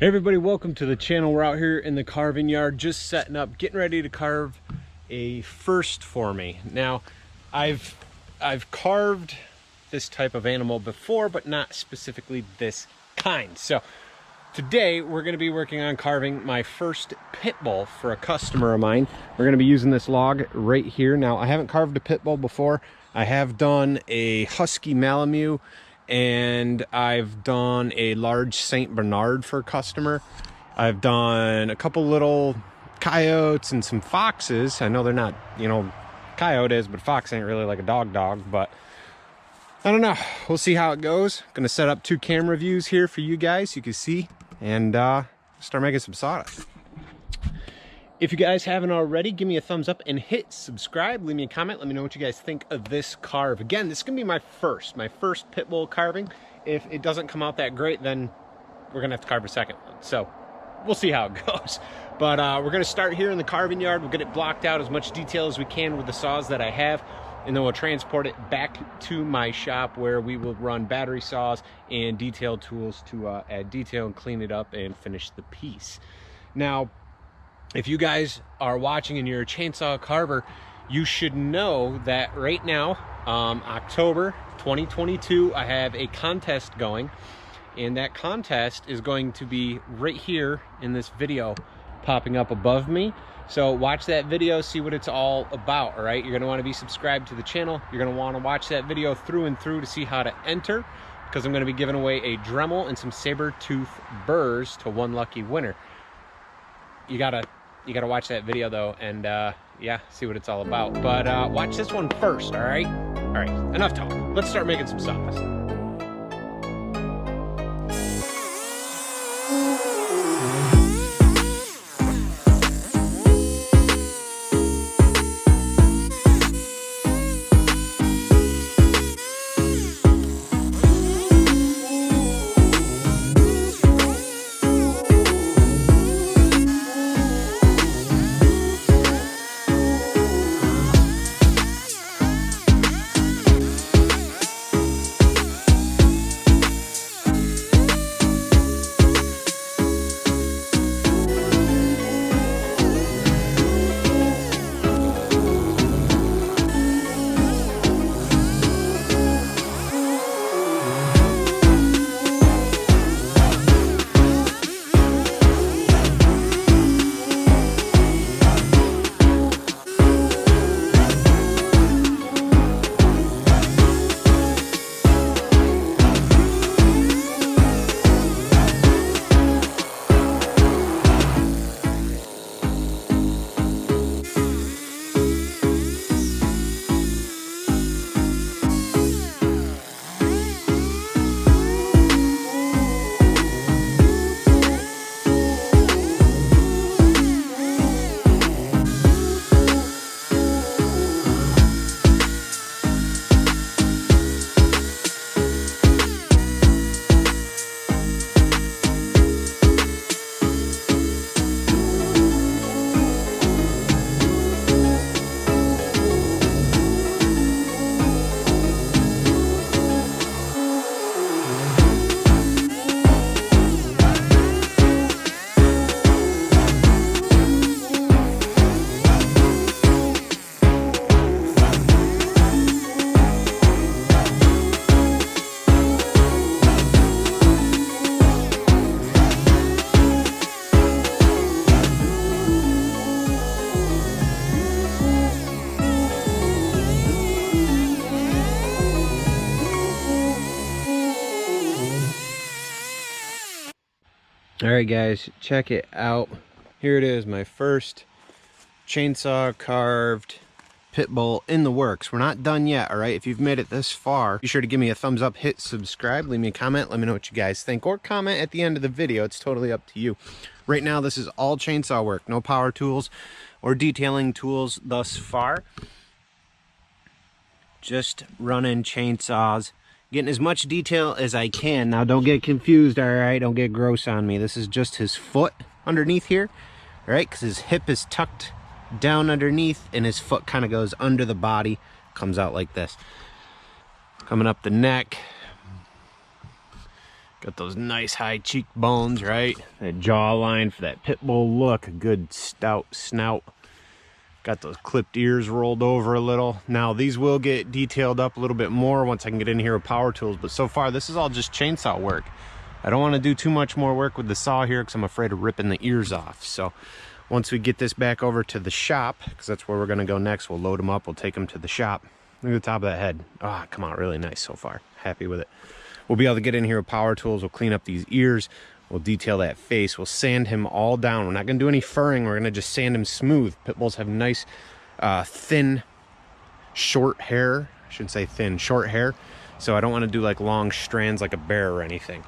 Hey everybody, welcome to the channel. We're out here in the carving yard just setting up, getting ready to carve a first for me. Now I've carved this type of animal before, but not specifically this kind. So today we're going to be working on carving my first pit bull for a customer of mine. We're going to be using this log right here. Now I haven't carved a pit bull before. I have done a husky Malamute and I've done a large Saint Bernard for a customer. I've done a couple little coyotes and some foxes. I know they're not, coyote is, but fox ain't really like a dog, but I don't know. We'll see how it goes. Gonna set up 2 camera views here for you guys, you can see, and start making some sawdust. If you guys haven't already, give me a thumbs up and hit subscribe. Leave me a comment. Let me know what you guys think of this carve. Again, this is gonna be my first pit bull carving. If it doesn't come out that great, then we're gonna have to carve a second one. So we'll see how it goes. But we're gonna start here in the carving yard. We'll get it blocked out as much detail as we can with the saws that I have, and then we'll transport it back to my shop where we will run battery saws and detail tools to add detail and clean it up and finish the piece. Now, if you guys are watching and you're a chainsaw carver, you should know that right now, October 2022, I have a contest going, and that contest is going to be right here in this video popping up above me. So watch that video, see what it's all about, all right? You're gonna wanna be subscribed to the channel. You're gonna wanna watch that video through and through to see how to enter, because I'm gonna be giving away a Dremel and some Saburrtooth burrs to one lucky winner. You gotta watch that video though, and yeah, see what it's all about. But watch this one first, all right? All right, enough talk. Let's start making some sawdust. All right guys, check it out. Here it is, my first chainsaw carved pit bull in the works. We're not done yet, all right? If you've made it this far, be sure to give me a thumbs up, hit subscribe, leave me a comment, let me know what you guys think, or comment at the end of the video. It's totally up to you. Right now, this is all chainsaw work, no power tools or detailing tools thus far. Just running chainsaws, getting as much detail as I can. Now don't get confused, all right? Don't get gross on me. This is just his foot underneath here, all right? Because his hip is tucked down underneath and his foot kind of goes under the body, comes out like this. Coming up the neck, Got those nice high cheekbones, right? That jawline for that pit bull look. A good stout snout. Got those clipped ears rolled over a little. Now these will get detailed up a little bit more once I can get in here with power tools, but so far this is all just chainsaw work. I don't want to do too much more work with the saw here because I'm afraid of ripping the ears off. So once we get this back over to the shop, because that's where we're going to go next, we'll load them up, we'll take them to the shop. Look at the top of that head. Ah, come out really nice so far. Happy with it. We'll be able to get in here with power tools. We'll clean up these ears. We'll detail that face. We'll sand him all down. We're not going to do any furring. We're going to just sand him smooth. Pit bulls have nice, thin, short hair. I shouldn't say thin, short hair. So I don't want to do like long strands like a bear or anything.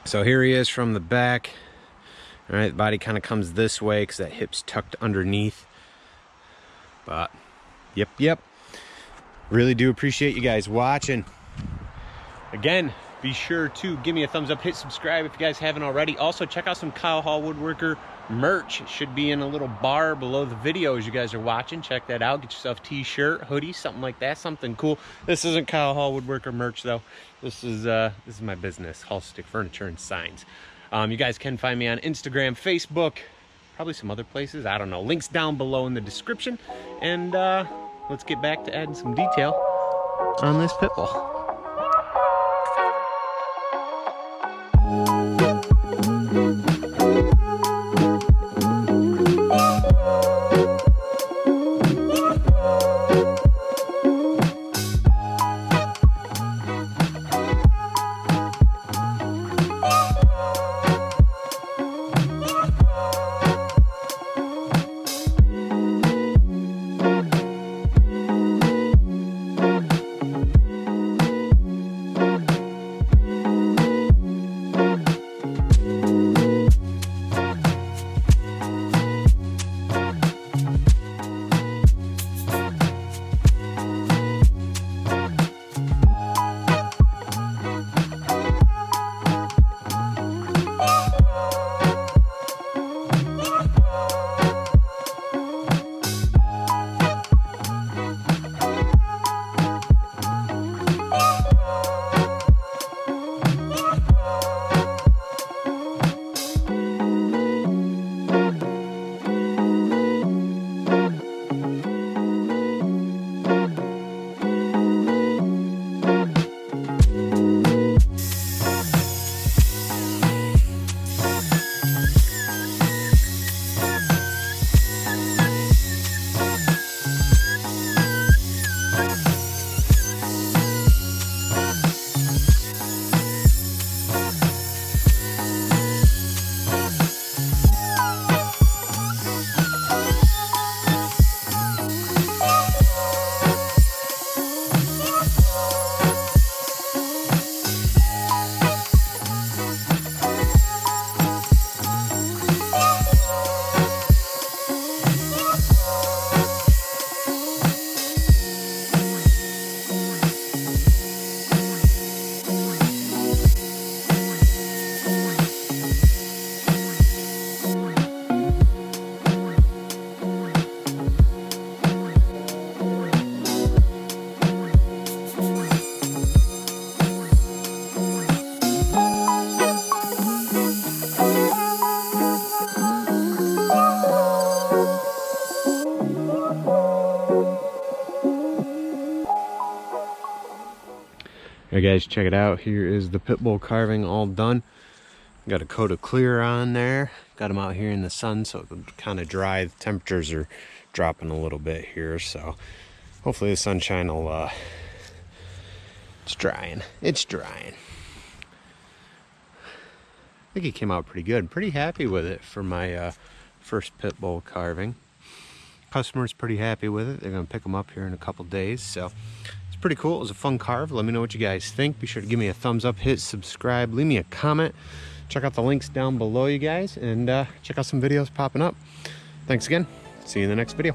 So here he is from the back. All right, the body kind of comes this way because that hip's tucked underneath. But, yep. Really do appreciate you guys watching. Again, be sure to give me a thumbs up, hit subscribe if you guys haven't already. Also, check out some Kyle Hall Woodworker merch. It should be in a little bar below the video as you guys are watching. Check that out. Get yourself a t-shirt, hoodie, something like that, something cool. This isn't Kyle Hall Woodworker merch though. This is my business, Halls Stick Furniture and Signs. You guys can find me on Instagram, Facebook, probably some other places. I don't know. Links down below in the description. And let's get back to adding some detail on this pit bull. Hey guys, check it out. Here is the pit bull carving all done. Got a coat of clear on there. Got them out here in the sun so it would kind of dry. The temperatures are dropping a little bit here, so hopefully the sunshine will it's drying. It's drying. I think it came out pretty good. Pretty happy with it for my first pit bull carving. Customer's pretty happy with it. They're gonna pick them up here in a couple days, so it's pretty cool. It was a fun carve. Let me know what you guys think. Be sure to give me a thumbs up, hit subscribe, leave me a comment. Check out the links down below, you guys, and check out some videos popping up. Thanks again. See you in the next video.